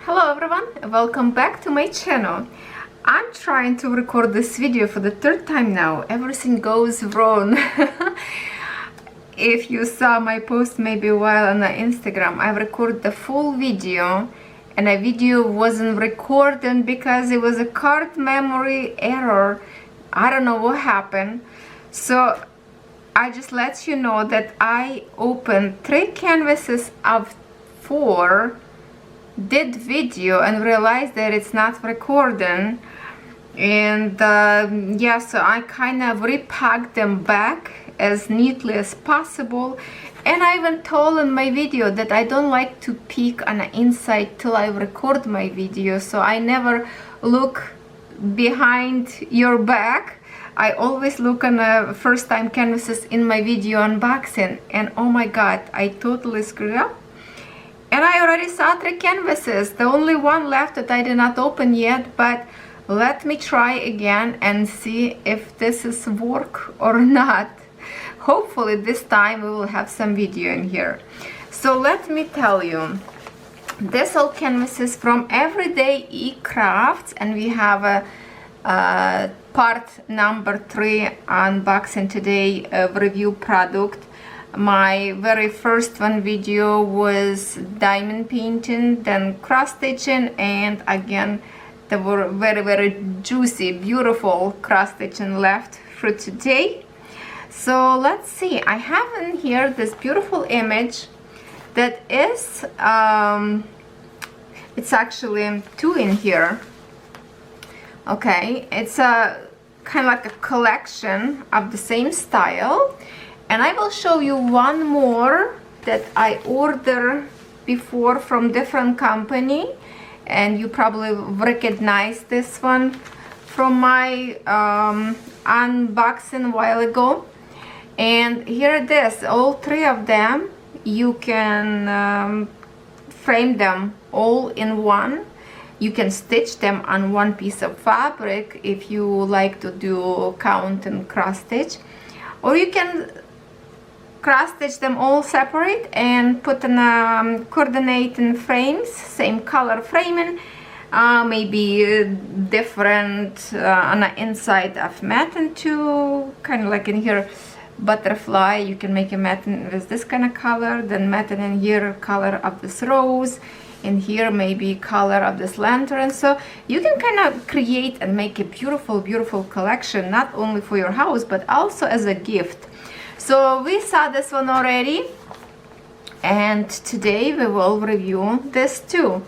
Hello everyone, welcome back to my channel. I'm trying to record this video for the third time now. Everything goes wrong. If you saw my post maybe a while on Instagram, I recorded the full video and a video wasn't recorded because it was a card memory error. I don't know what happened. So I just let you know that I opened 3 canvases of 4, did video and realized that it's not recording, and yeah, so I kind of repacked them back as neatly as possible. And I even told in my video that I don't like to peek on the inside till I record my video, so I never look behind your back. I always look on the first time canvases in my video unboxing, and oh my god, I totally screwed up. And I already saw 3 canvases, the only one left that I did not open yet, but let me try again and see if this is work or not. Hopefully this time we will have some video in here. So let me tell you, this all canvases from Everydayecrafts, and we have a part number 3 unboxing today of review product. My very first one video was diamond painting, then cross stitching, and again there were very juicy, beautiful cross stitching left for today. So let's see, I have in here this beautiful image that is it's actually 2 in here. Okay, it's a kind of like a collection of the same style. And I will show you one more that I ordered before from different company, and you probably recognize this one from my unboxing a while ago. And here it is, all 3 of them. You can frame them all in one. You can stitch them on one piece of fabric if you like to do count and cross stitch, or you can cross stitch them all separate and put in coordinating frames, same color framing, maybe different on the inside of matting too, kind of like in here butterfly. You can make a matting with this kind of color, then matting in here color of this rose, in here maybe color of this lantern. So you can kind of create and make a beautiful collection, not only for your house but also as a gift. So we saw this one already, and today we will review this too.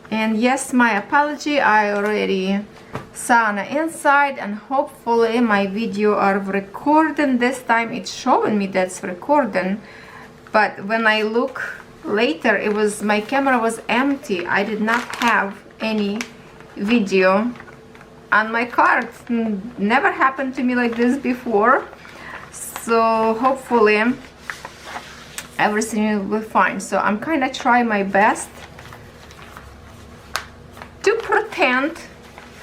And yes, my apology, I already saw on the inside, and hopefully my video are recording this time. It's showing me that's recording, but when I look later, it was, my camera was empty. I did not have any video on my card. Never happened to me like this before. So hopefully everything will be fine. So I'm kind of trying my best to pretend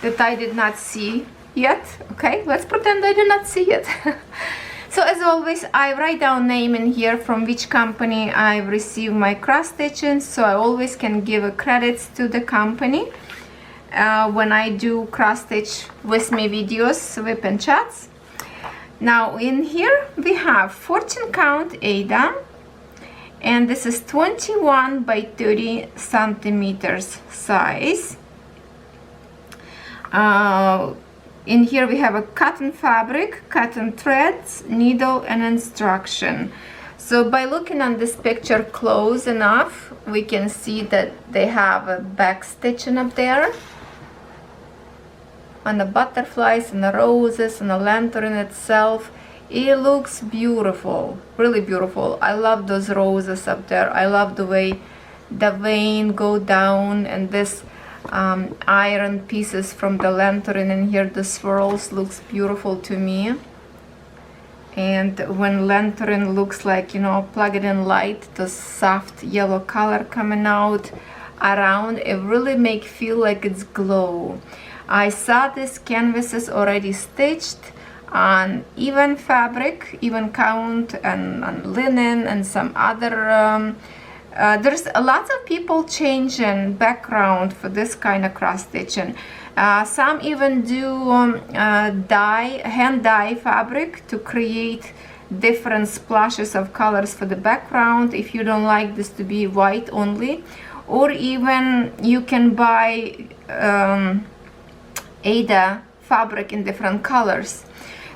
that I did not see yet. Okay, let's pretend I did not see it. So as always, I write down name in here from which company I received my cross stitching, so I always can give credits to the company when I do cross stitch with me videos, whip and chats. Now in here we have 14 count Ada, and this is 21 by 30 centimeters size. In here we have a cotton fabric, cotton threads, needle, and instruction. So by looking on this picture close enough, we can see that they have a back stitching up there on the butterflies and the roses and the lantern itself. It looks beautiful, really beautiful. I love those roses up there. I love the way the vein go down, and this iron pieces from the lantern in here, the swirls, looks beautiful to me. And when lantern looks like, you know, plug it in light, the soft yellow color coming out around, it really make feel like it's glow. I saw these canvases already stitched on even fabric, even count, and on linen and some other there's a lot of people changing background for this kind of cross stitching. Some even do hand dye fabric to create different splashes of colors for the background if you don't like this to be white only, or even you can buy Ada fabric in different colors.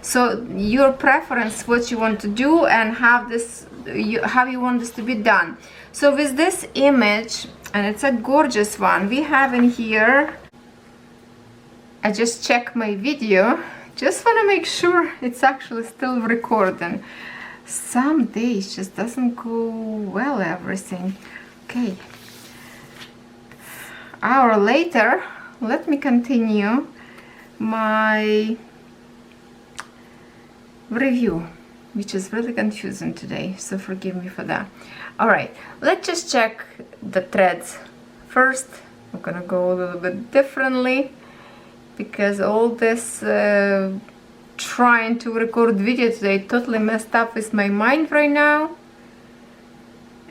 So your preference, what you want to do and how you want this to be done. So with this image, and it's a gorgeous one, we have in here, I just checked my video, just want to make sure it's actually still recording. Some days just doesn't go well, everything. Okay, hour later, let me continue my review, which is really confusing today, so forgive me for that. All right, let's just check the threads first. I'm gonna go a little bit differently because all this trying to record video today totally messed up with my mind right now,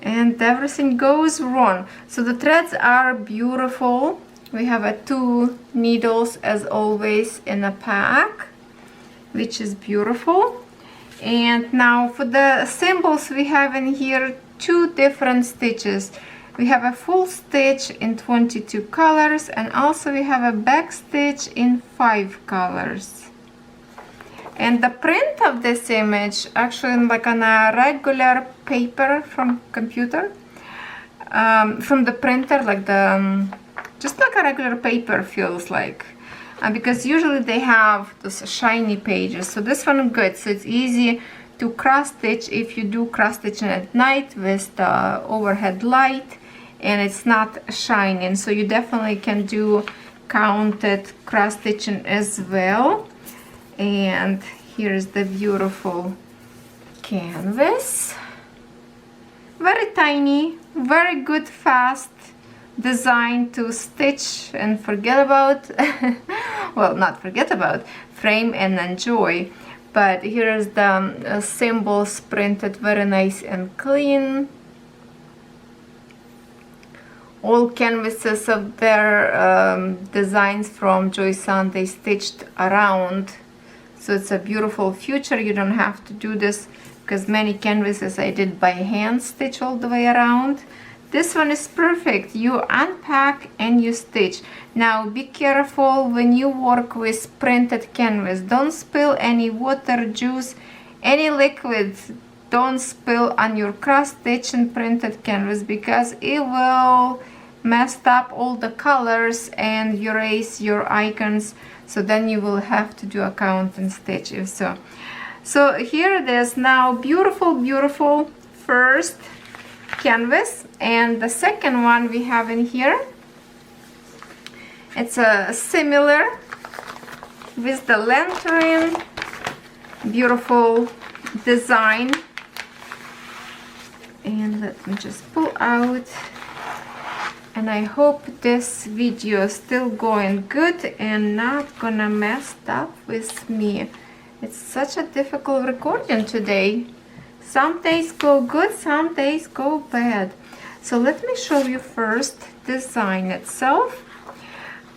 and everything goes wrong. So the threads are beautiful. We have 2 needles as always in a pack, which is beautiful. And now for the symbols, we have in here 2 different stitches. We have a full stitch in 22 colors, and also we have a back stitch in 5 colors. And the print of this image, actually like on a regular paper from computer, from the printer, like the just like a regular paper feels like, because usually they have those shiny pages. So this one is good, so it's easy to cross stitch if you do cross stitching at night with the overhead light and it's not shining. So you definitely can do counted cross stitching as well. And here's the beautiful canvas, very tiny, very good, fast design to stitch and forget about. Well, not forget about, frame and enjoy. But here's the symbols printed very nice and clean. All canvases of their designs from Joy Sunday stitched around. So it's a beautiful future. You don't have to do this because many canvases I did by hand stitch all the way around. This one is perfect. You unpack and you stitch. Now be careful when you work with printed canvas. Don't spill any water, juice, any liquid. Don't spill on your cross stitch and printed canvas because it will mess up all the colors and erase your icons. So then you will have to do a count and stitch if so. So here it is now, beautiful, beautiful first canvas. And the second one we have in here, it's a similar with the lantern, beautiful design. And let me just pull out, and I hope this video is still going good and not gonna mess up with me. It's such a difficult recording today. Some days go good, some days go bad. So let me show you first design itself.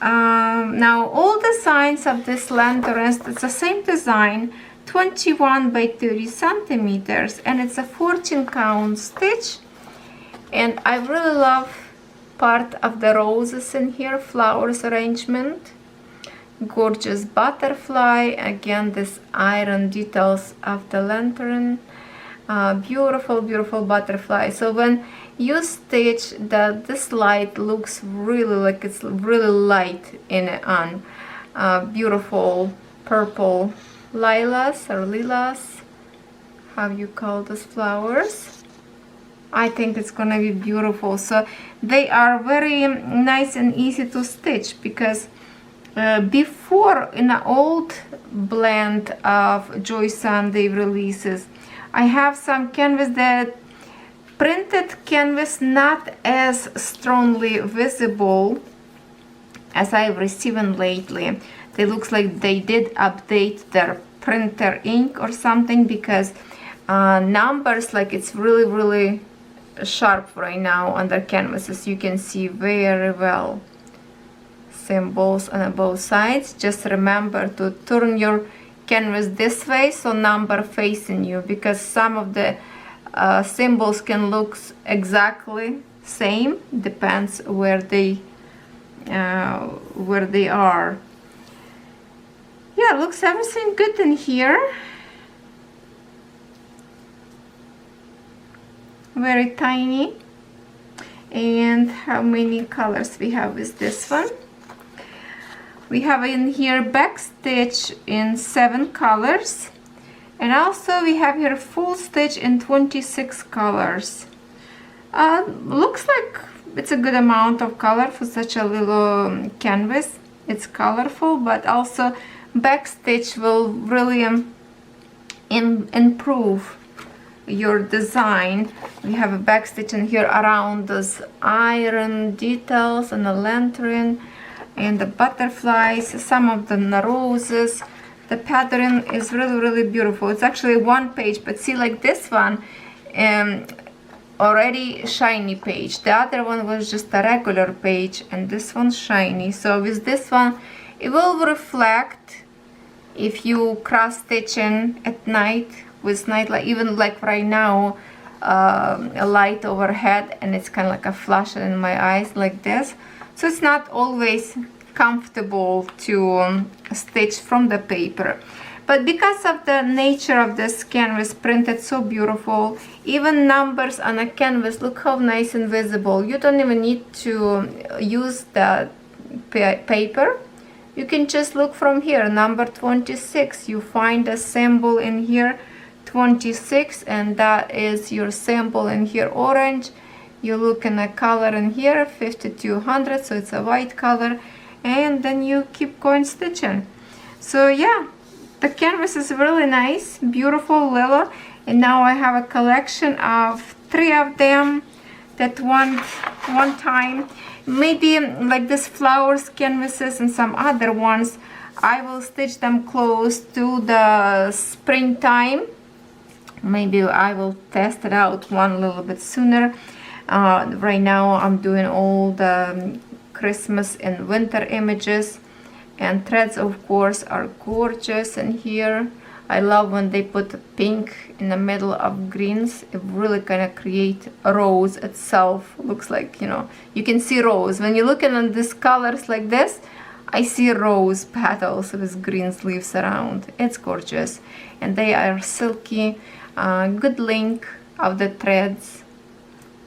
Now all designs of this lanterns, it's the same design, 21 by 30 centimeters, and it's a 14 count stitch. And I really love part of the roses in here, flowers arrangement, gorgeous butterfly, again this iron details of the lantern, beautiful, beautiful butterfly. So when you stitch that, this light looks really like it's really light in it on beautiful purple lilas or lilas, how you call those flowers. I think it's gonna be beautiful. So they are very nice and easy to stitch because before, in the old blend of Joy Sunday releases, I have some canvas that printed canvas not as strongly visible as I've received lately. They looks like they did update their printer ink or something, because numbers, like it's really sharp right now on the canvases. You can see very well symbols on both sides. Just remember to turn your canvas this way so number facing you, because some of the symbols can look exactly same, depends where they are. Yeah, looks everything good in here. Very tiny. And how many colors we have with this one? We have in here backstitch in 7 colors, and also we have here full stitch in 26 colors. Looks like it's a good amount of color for such a little canvas. It's colorful, but also backstitch will really improve your design. We have a backstitch in here around those iron details and the lantern and the butterflies, some of the roses. The pattern is really beautiful. It's actually one page, but see, like this one already shiny page. The other one was just a regular page, and this one's shiny. So with this one it will reflect if you cross stitching at night with night light, even like right now, a light overhead, and it's kind of like a flash in my eyes like this. So it's not always comfortable to stitch from the paper, but because of the nature of this canvas printed so beautiful, even numbers on a canvas look how nice and visible. You don't even need to use the paper. You can just look from here, number 26, you find a symbol in here 26, and that is your symbol in here orange. You look in a color in here 5200, so it's a white color, and then you keep going stitching. So yeah, the canvas is really nice, beautiful little, and now I have a collection of 3 of them that one time, maybe like this flowers canvases and some other ones, I will stitch them close to the springtime. Maybe I will test it out one little bit sooner. Right now I'm doing all the Christmas and winter images, and threads of course are gorgeous in here. I love when they put pink in the middle of greens. It really kind of create a rose itself. Looks like, you know, you can see rose when you're looking at these colors like this. I see rose petals with green leaves around. It's gorgeous, and they are silky. Good length of the threads,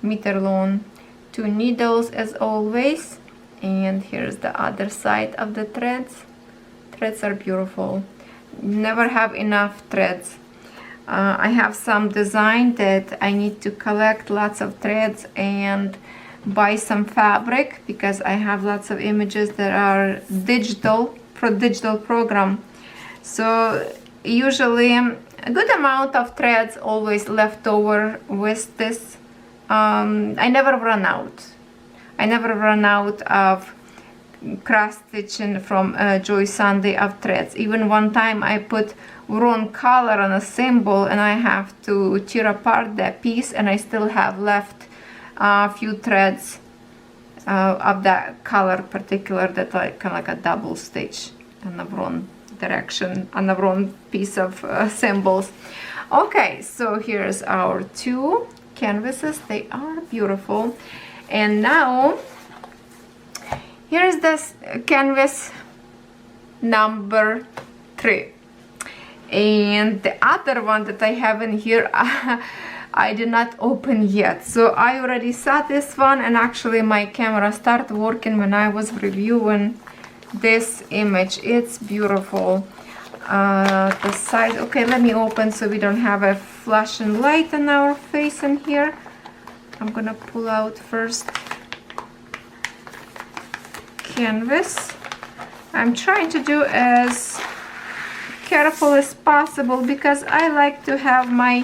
meter long, 2 needles as always, and here's the other side of the threads. Threads are beautiful. Never have enough threads. I have some design that I need to collect lots of threads and buy some fabric, because I have lots of images that are digital program. So usually a good amount of threads always left over with this. I never run out. I never run out of cross stitching from Joy Sunday of threads. Even one time I put wrong color on a symbol and I have to tear apart that piece, and I still have left a few threads of that color particular that I kind of like a double stitch in the wrong direction on the wrong piece of symbols. Okay, so here's our 2 canvases. They are beautiful. And now here's this canvas number 3, and the other one that I have in here I did not open yet. So I already saw this one, and actually my camera started working when I was reviewing this image. It's beautiful. The size, okay, let me open so we don't have a flashing light on our face in here. I'm gonna pull out first canvas. I'm trying to do as careful as possible because I like to have my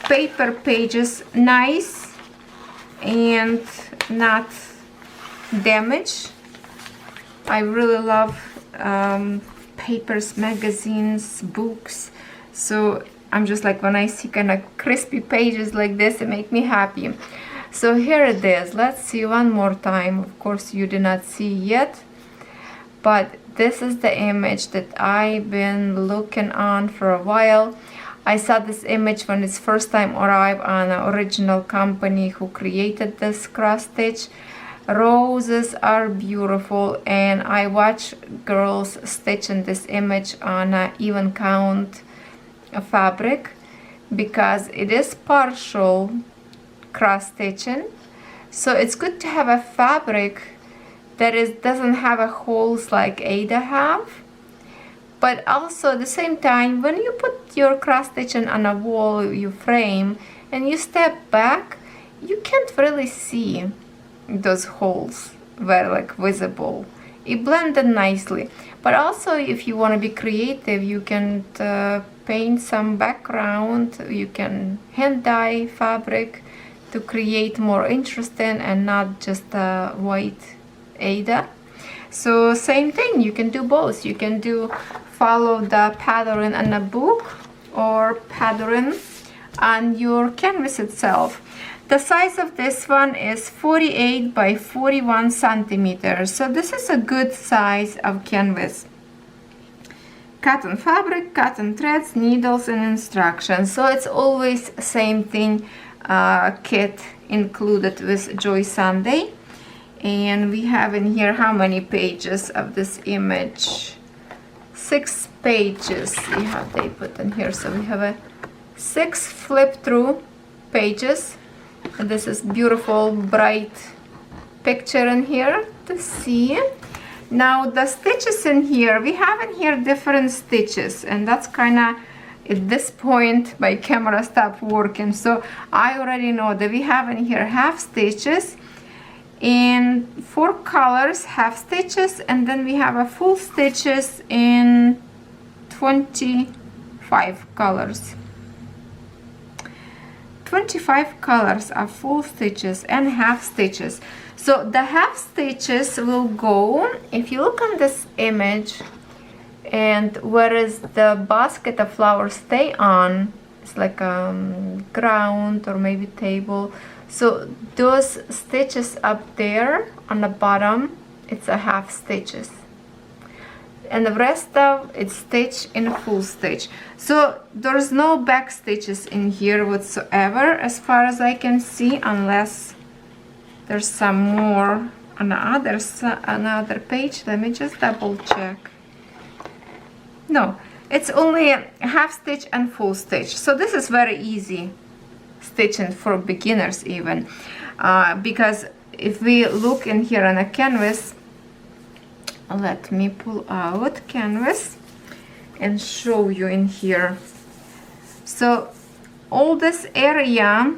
paper pages nice and not damaged. I really love papers, magazines, books, so I'm just like, when I see kind of crispy pages like this, it makes me happy. So here it is. Let's see one more time. Of course you did not see yet, but this is the image that I've been looking on for a while. I saw this image when it's first time arrived on the original company who created this cross stitch. Roses are beautiful, and I watch girls stitching this image on an even count fabric because it is partial cross stitching. So it's good to have a fabric that doesn't have a holes like Ada have. But also at the same time, when you put your cross stitching on a wall, you frame, and you step back, you can't really see those holes very like visible. It blended nicely. But also if you want to be creative, you can paint some background, you can hand dye fabric to create more interesting and not just a white Ada. So same thing, you can do both. You can do follow the pattern in a book or pattern on your canvas itself. The size of this one is 48 by 41 centimeters. So this is a good size of canvas. Cotton fabric, cotton threads, needles, and instructions. So it's always same thing, kit included with Joy Sunday. And we have in here how many pages of this image? 6 pages they put in here. So we have a 6 flip through pages, and this is beautiful bright picture in here to see. Now the stitches in here, we have in here different stitches, and that's kind of at this point my camera stopped working, so I already know that we have in here half stitches in 4 colors, half stitches, and then we have a full stitches in 25 colors. 25 colors of full stitches and half stitches. So the half stitches will go, if you look on this image, and where is the basket of flowers stay on, it's like ground or maybe table. So those stitches up there on the bottom, it's a half stitches, and the rest of it's stitched in a full stitch. So there's no back stitches in here whatsoever as far as I can see, unless there's some more on the another page. Let me just double check. No, it's only a half stitch and full stitch. So this is very easy stitching for beginners even, because if we look in here on a canvas, let me pull out canvas and show you in here. So all this area,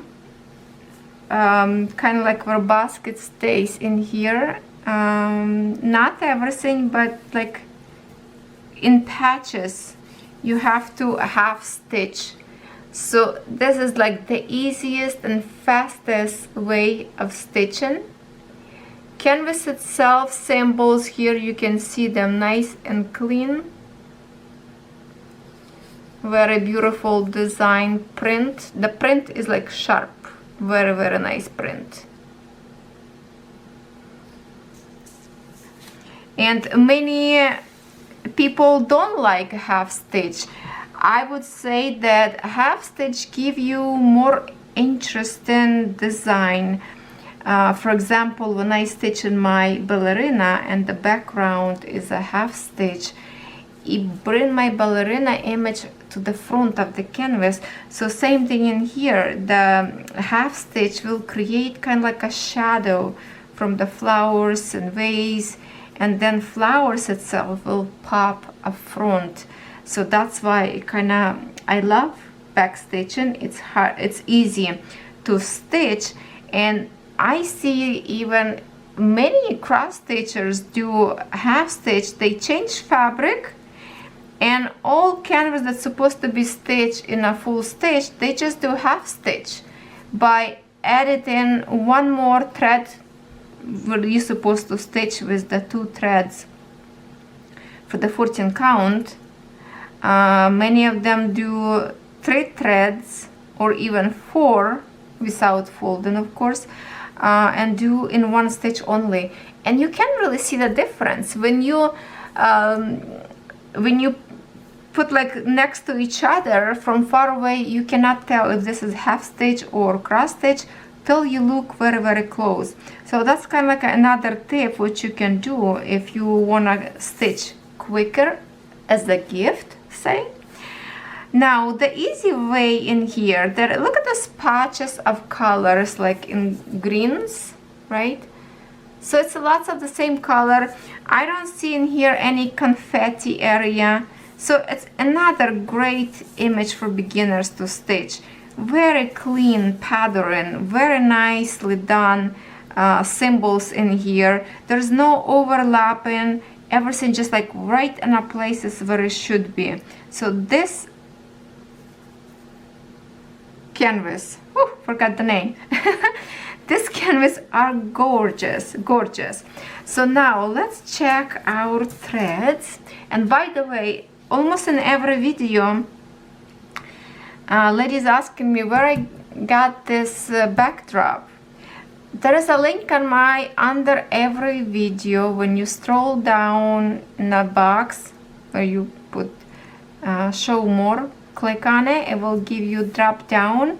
kind of like where basket stays in here, not everything, but like in patches you have to half stitch. So this is like the easiest and fastest way of stitching. Canvas itself, symbols here, you can see them nice and clean. Very beautiful design print. The print is like sharp, very, very nice print. And many people don't like half stitch. I would say that half stitch give you more interesting design. For example, when I stitch in my ballerina and the background is a half stitch, it brings my ballerina image to the front of the canvas. So same thing in here, the half stitch will create kind of like a shadow from the flowers and vase, and then flowers itself will pop up front. So that's why I love back stitching. It's hard, it's easy to stitch, and I see even many cross stitchers do half stitch. They change fabric, and all canvas that's supposed to be stitched in a full stitch, they just do half stitch by adding one more thread where you're supposed to stitch with the 2 threads for the 14 count. Many of them do 3 threads or even 4 without folding, of course, and do in one stitch only. And you can really see the difference when you put like next to each other from far away. You cannot tell if this is half stitch or cross stitch till you look very, very close. So that's kind of like another tip which you can do if you want to stitch quicker as a gift, say. Now the easy way in here, that look at the patches of colors like in greens, right? So it's lots of the same color. I don't see in here any confetti area. So it's another great image for beginners to stitch. Very clean pattern, very nicely done symbols in here. There's no overlapping, everything just like right in a places where it should be. So this canvas, forgot the name. This canvas are gorgeous, gorgeous. So now let's check our threads. And by the way, almost in every video, ladies asking me where I got this backdrop. There is a link on my under every video. When you scroll down in the box where you put show more, click on it, it will give you drop down,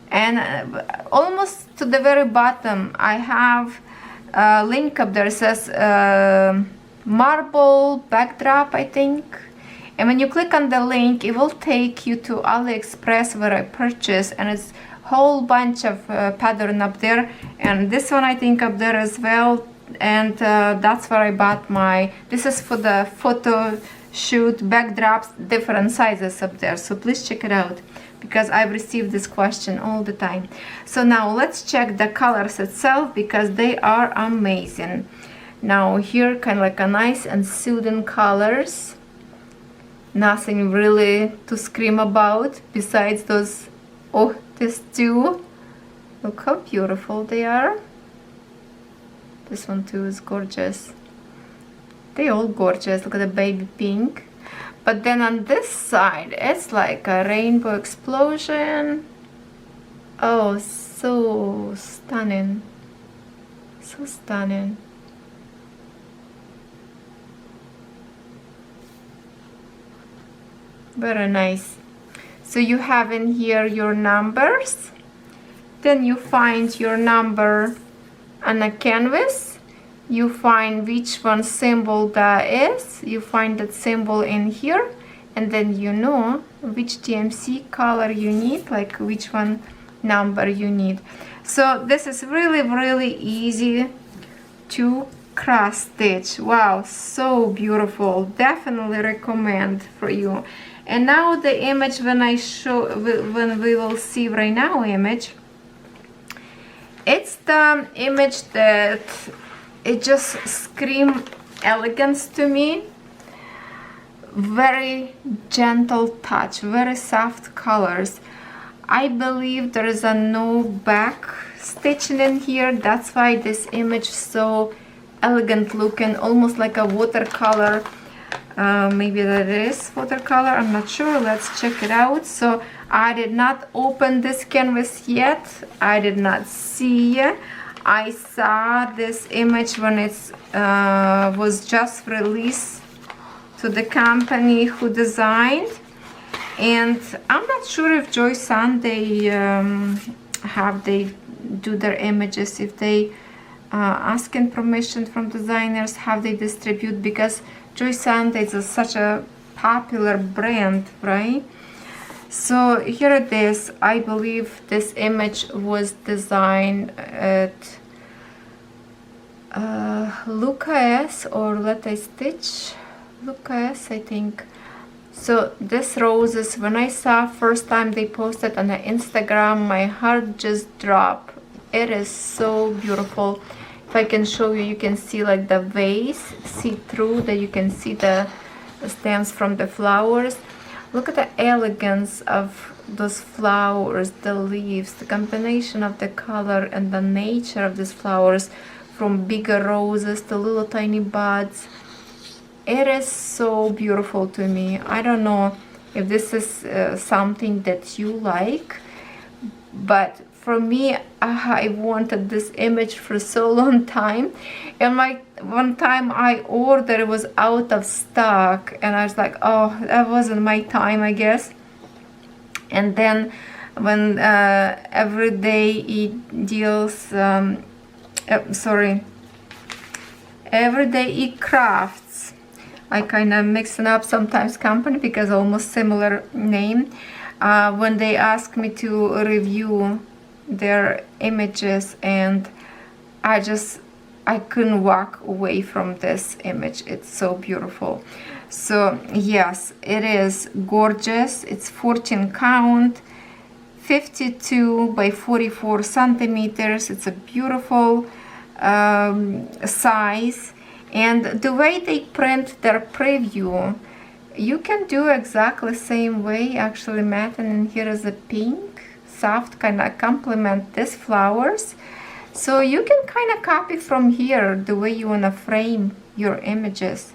and almost to the very bottom I have a link up there. It says marble backdrop, I think. And when you click on the link, it will take you to AliExpress where I purchased, and it's whole bunch of pattern up there, and this one I think up there as well. And that's where I bought my, this is for the photo shoot backdrops, different sizes up there. So please check it out, because I've received this question all the time. So now let's check the colors itself, because they are amazing. Now here kind of like a nice and soothing colors. Nothing really to scream about besides those, oh, these two. Look how beautiful they are. This one too is gorgeous. They all gorgeous. Look at the baby pink. But then on this side, it's like a rainbow explosion. Oh, so stunning. So stunning. Very nice. So you have in here your numbers, then you find your number on a canvas, you find which one symbol that is, you find that symbol in here, and then you know which DMC color you need, like which one number you need. So this is really, really easy to cross stitch. Wow, so beautiful. Definitely recommend for you. And now the image, when I show, when we will see right now image, it's the image that it just screams elegance to me. Very gentle touch, very soft colors. I believe there is a no back stitching in here. That's why this image so elegant looking, almost like a watercolor. Maybe that is watercolor, I'm not sure. Let's check it out. So I did not open this canvas yet. I did not see it. I saw this image when it was just released to the company who designed, and I'm not sure if Joy Sunday they do their images, if they asking permission from designers, how they distribute, because Joy Sunday is such a popular brand, right? So here it is. I believe this image was designed at Lucas or Let I Stitch. Lucas, I think. So this roses, when I saw first time they posted on the Instagram, my heart just dropped. It is so beautiful. If I can show you, you can see like the vase, see through that, you can see the stems from the flowers. Look at the elegance of those flowers, the leaves, the combination of the color and the nature of these flowers, from bigger roses to little tiny buds. It is so beautiful to me. I don't know if this is something that you like. But for me, I wanted this image for so long time, and like one time I ordered, it was out of stock, and I was like, oh, that wasn't my time, I guess. And then when Everyday deals, Everydayecrafts, I kind of mixing up sometimes company because almost similar name. When they ask me to review their images, and I couldn't walk away from this image. It's so beautiful. So yes, it is gorgeous. It's 14 count, 52 by 44 centimeters. It's a beautiful size, and the way they print their preview, you can do exactly the same way, actually matte, and here is a pink soft, kind of complement these flowers. So you can kind of copy from here the way you want to frame your images.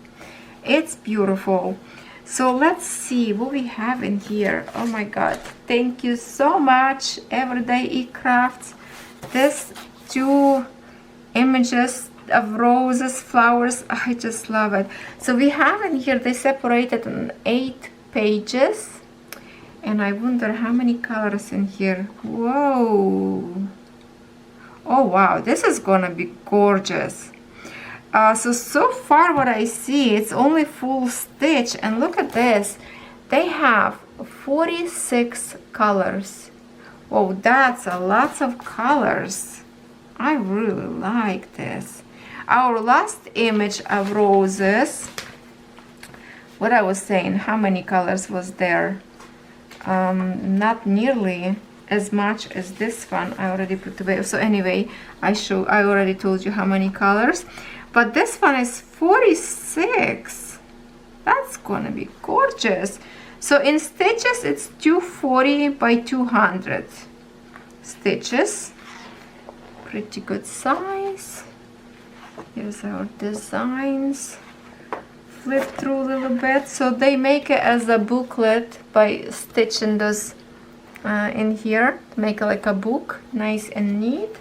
It's beautiful. So let's see what we have in here. Oh my god, thank you so much, Everydayecrafts. These two images of roses, flowers, I just love it. So we have in here, they separated in 8 pages, and I wonder how many colors in here. Whoa, oh wow, this is gonna be gorgeous. So far what I see, it's only full stitch, and look at this, they have 46 colors. Oh, that's a lot of colors. I really like this. Our last image of roses, what I was saying, how many colors was there? Not nearly as much as this one. I already put away. So anyway, I already told you how many colors, but this one is 46. That's gonna be gorgeous. So in stitches, it's 240 by 200 stitches. Pretty good size. Here's our designs. Flip through a little bit. So they make it as a booklet by stitching this in here to make it like a book, nice and neat.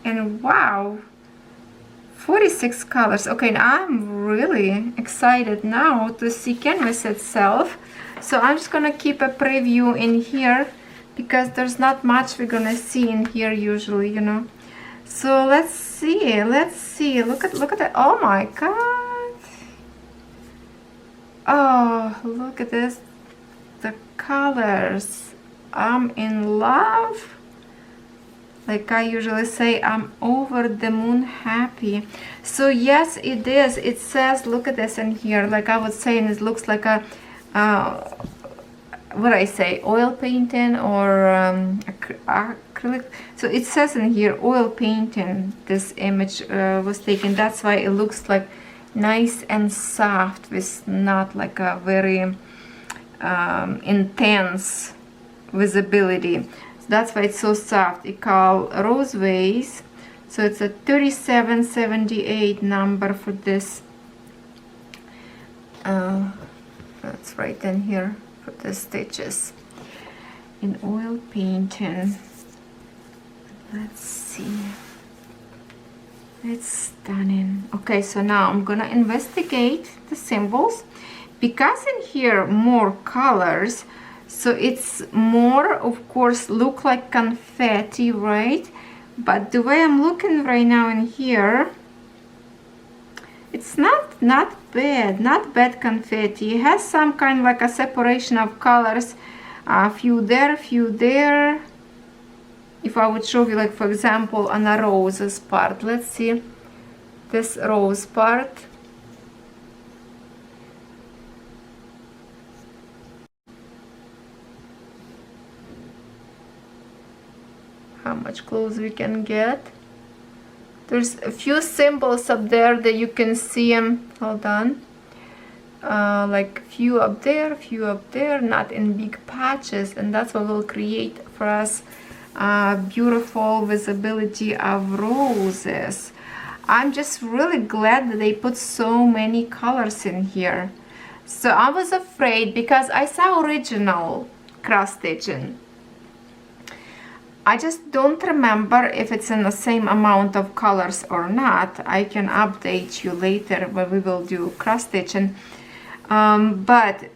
And wow, 46 colors. Okay, now I'm really excited now to see canvas itself. So I'm just gonna keep a preview in here because there's not much we're gonna see in here usually, you know. So let's see, look at that. Oh my god, oh, look at this, the colors. I'm in love. Like I usually say, I'm over the moon happy. So yes, it is, it says, look at this in here, like I was saying, it looks like a what I say, oil painting or acrylic. So it says in here oil painting. This image was taken, that's why it looks like nice and soft with not like a very intense visibility. So that's why it's so soft. It called Rose Vase. So it's a 3778 number for this. That's right in here for the stitches in oil painting. Let's see, it's stunning. Okay, so now I'm gonna investigate the symbols because in here more colors, so it's more, of course, look like confetti, right? But the way I'm looking right now in here, it's not bad confetti. It has some kind of like a separation of colors, a few there, few there. If I would show you, like for example, on a roses part, let's see this rose part. How much close we can get. There's a few symbols up there that you can see them. Hold on. Like few up there, not in big patches, and that's what will create for us beautiful visibility of roses. I'm just really glad that they put so many colors in here. So I was afraid because I saw original cross stitching. I just don't remember if it's in the same amount of colors or not. I can update you later when we will do cross stitching. But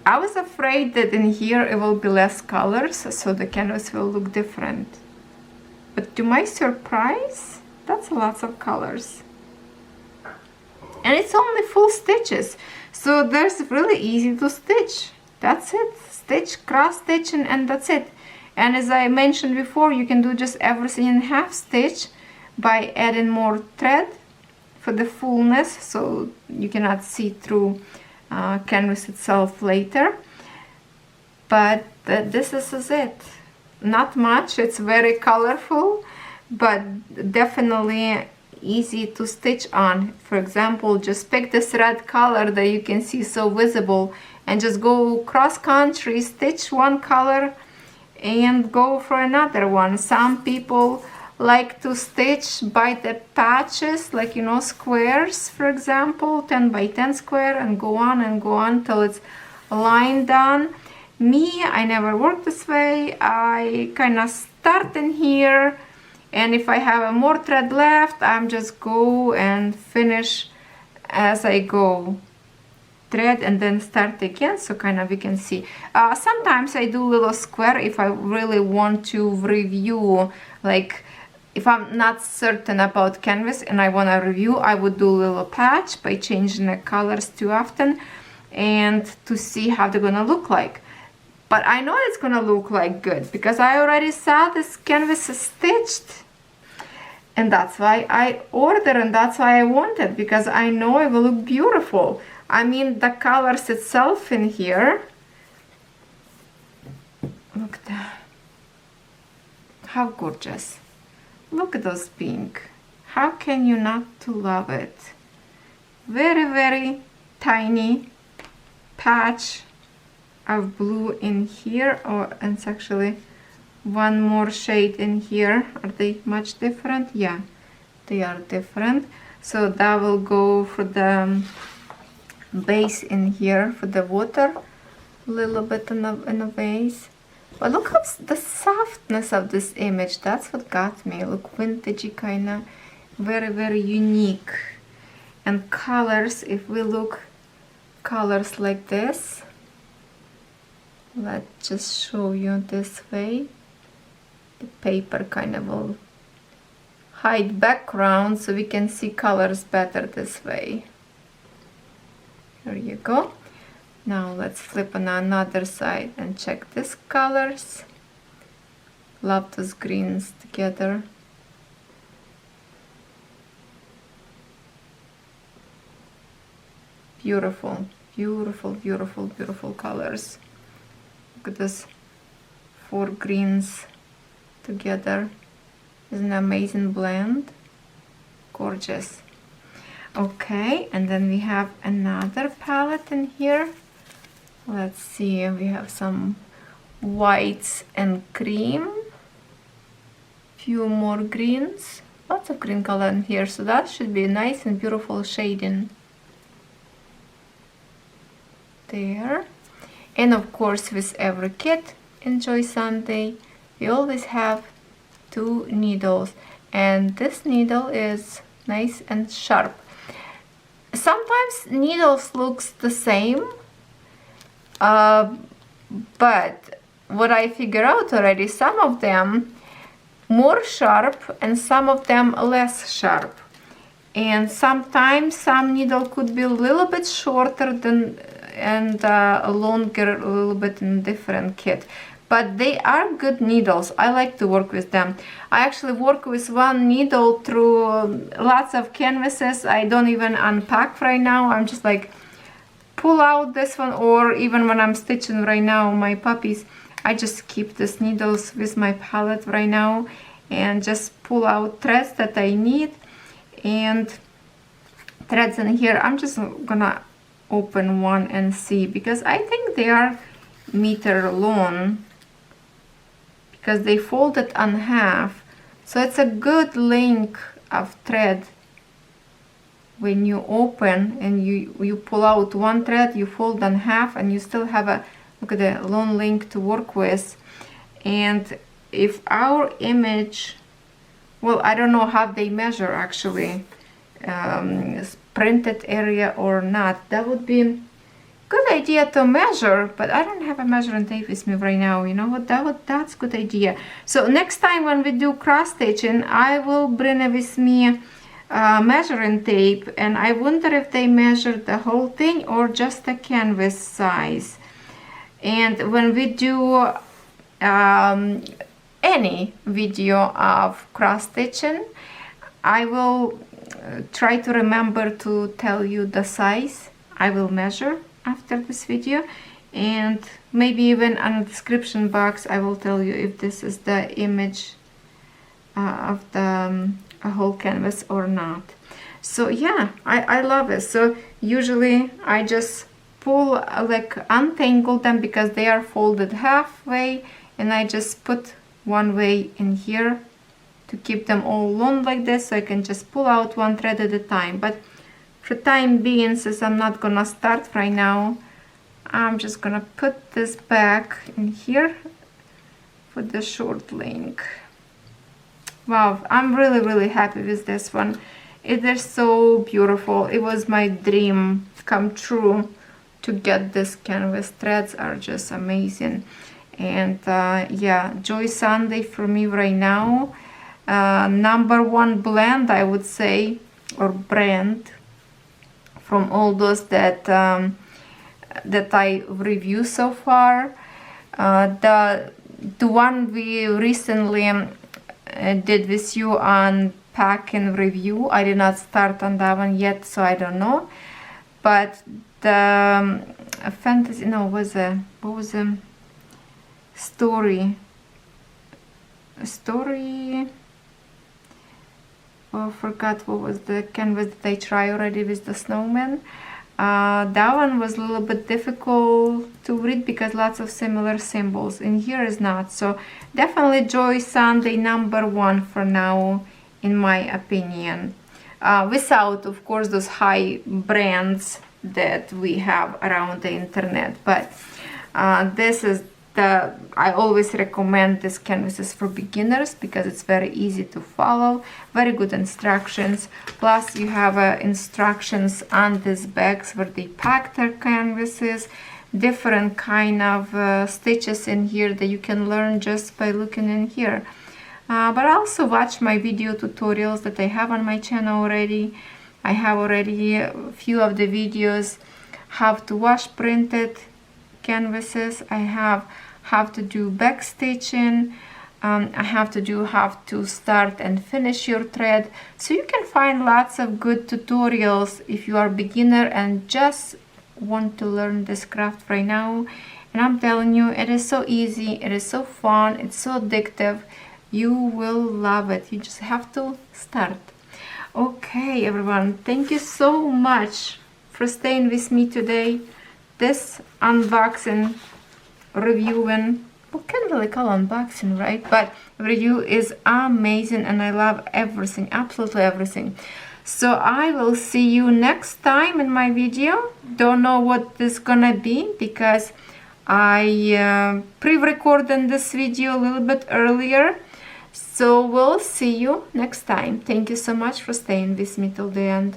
I was afraid that in here it will be less colors, so the canvas will look different. But to my surprise, that's lots of colors. And it's only full stitches, so there's really easy to stitch. That's it. Stitch, cross stitching, and that's it. And as I mentioned before, you can do just everything in half stitch by adding more thread for the fullness, so you cannot see through canvas itself later. But this is it. Not much. It's very colorful, but definitely easy to stitch on. For example, just pick this red color that you can see so visible and just go cross country, stitch one color and go for another one. Some people like to stitch by the patches, like, you know, squares, for example, 10 by 10 square, and go on till it's a line done. Me, I never work this way. I kind of start in here, and if I have a more thread left, I'm just go and finish as I go. Thread and then start again, so kind of you can see. Sometimes I do little square if I really want to review, like if I'm not certain about canvas and I want to review, I would do a little patch by changing the colors too often and to see how they're gonna look like. But I know it's gonna look like good because I already saw this canvas is stitched, and that's why I ordered, and that's why I wanted, because I know it will look beautiful. I mean, the colors itself in here, look at that, how gorgeous. Look at those pink. How can you not to love it? Very, very tiny patch of blue in here, and it's actually one more shade in here. Are they much different? Yeah, they are different. So that will go for the base in here for the water, a little bit in a vase. But look how the softness of this image, that's what got me. Look, vintagey, kind of very, very unique. And colors, if we look colors like this, let's just show you this way. The paper kind of will hide background so we can see colors better this way. Here you go. Now let's flip on another side and check these colors. Love those greens together. Beautiful, beautiful, beautiful, beautiful colors. Look at this, 4 greens together. It's an amazing blend. Gorgeous. Okay, and then we have another palette in here. Let's see, we have some whites and cream, few more greens, lots of green color in here, so that should be nice and beautiful shading there. And of course, with every kit Enjoy Sunday, we always have 2 needles, and this needle is nice and sharp. Sometimes needles looks the same, but what I figure out already, some of them more sharp and some of them less sharp, and sometimes some needle could be a little bit shorter than and longer a little bit in different kit, but they are good needles. I like to work with them. I actually work with one needle through lots of canvases. I don't even unpack right now. I'm just like pull out this one, or even when I'm stitching right now my puppies, I just keep these needles with my palette right now and just pull out threads that I need. And threads in here, I'm just gonna open one and see, because I think they are meter long, because they fold it on half, so it's a good length of thread when you open and you pull out one thread, you fold in half, and you still have a, look at the long link to work with. And if our image, well, I don't know how they measure actually, printed area or not. That would be good idea to measure, but I don't have a measuring tape with me right now. You know what, that's good idea. So next time when we do cross stitching, I will bring with me measuring tape, and I wonder if they measured the whole thing or just the canvas size. And when we do any video of cross stitching, I will try to remember to tell you the size I will measure after this video, and maybe even on the description box I will tell you if this is the image of the whole canvas or not. So yeah, I love it. So usually I just pull, like untangle them because they are folded halfway, and I just put one way in here to keep them all long like this, so I can just pull out one thread at a time. But for time being, since I'm not gonna start right now, I'm just gonna put this back in here for the short link. Wow, I'm really happy with this one. It is so beautiful. It was my dream come true to get this canvas. Threads are just amazing. And yeah, Joy Sunday for me right now, #1 blend, I would say, or brand from all those that that I review so far. The one we recently did with you on pack and review, I did not start on that one yet, so I don't know. But the fantasy, no, what was a story, oh, forgot what was the canvas that I tried already with the snowman. That one was a little bit difficult to read because lots of similar symbols. In here is not. So definitely Joy Sunday #1 for now, in my opinion. Without, of course, those high brands that we have around the internet. But this is I always recommend this canvases for beginners because it's very easy to follow, very good instructions. Plus you have instructions on these bags where they pack their canvases, different kind of stitches in here that you can learn just by looking in here. But also watch my video tutorials that I have on my channel already. I have already a few of the videos how to wash printed canvases. I have how to do back stitching. I have to do how to start and finish your thread. So you can find lots of good tutorials if you are a beginner and just want to learn this craft right now. And I'm telling you, it is so easy, it is so fun, it's so addictive. You will love it. You just have to start. Okay, everyone, thank you so much for staying with me today. This unboxing, reviewing, well, can't really call unboxing, right? But review is amazing and I love everything, absolutely everything. So I will see you next time in my video. Don't know what this is gonna be because I pre-recorded this video a little bit earlier. So we'll see you next time. Thank you so much for staying with me till the end.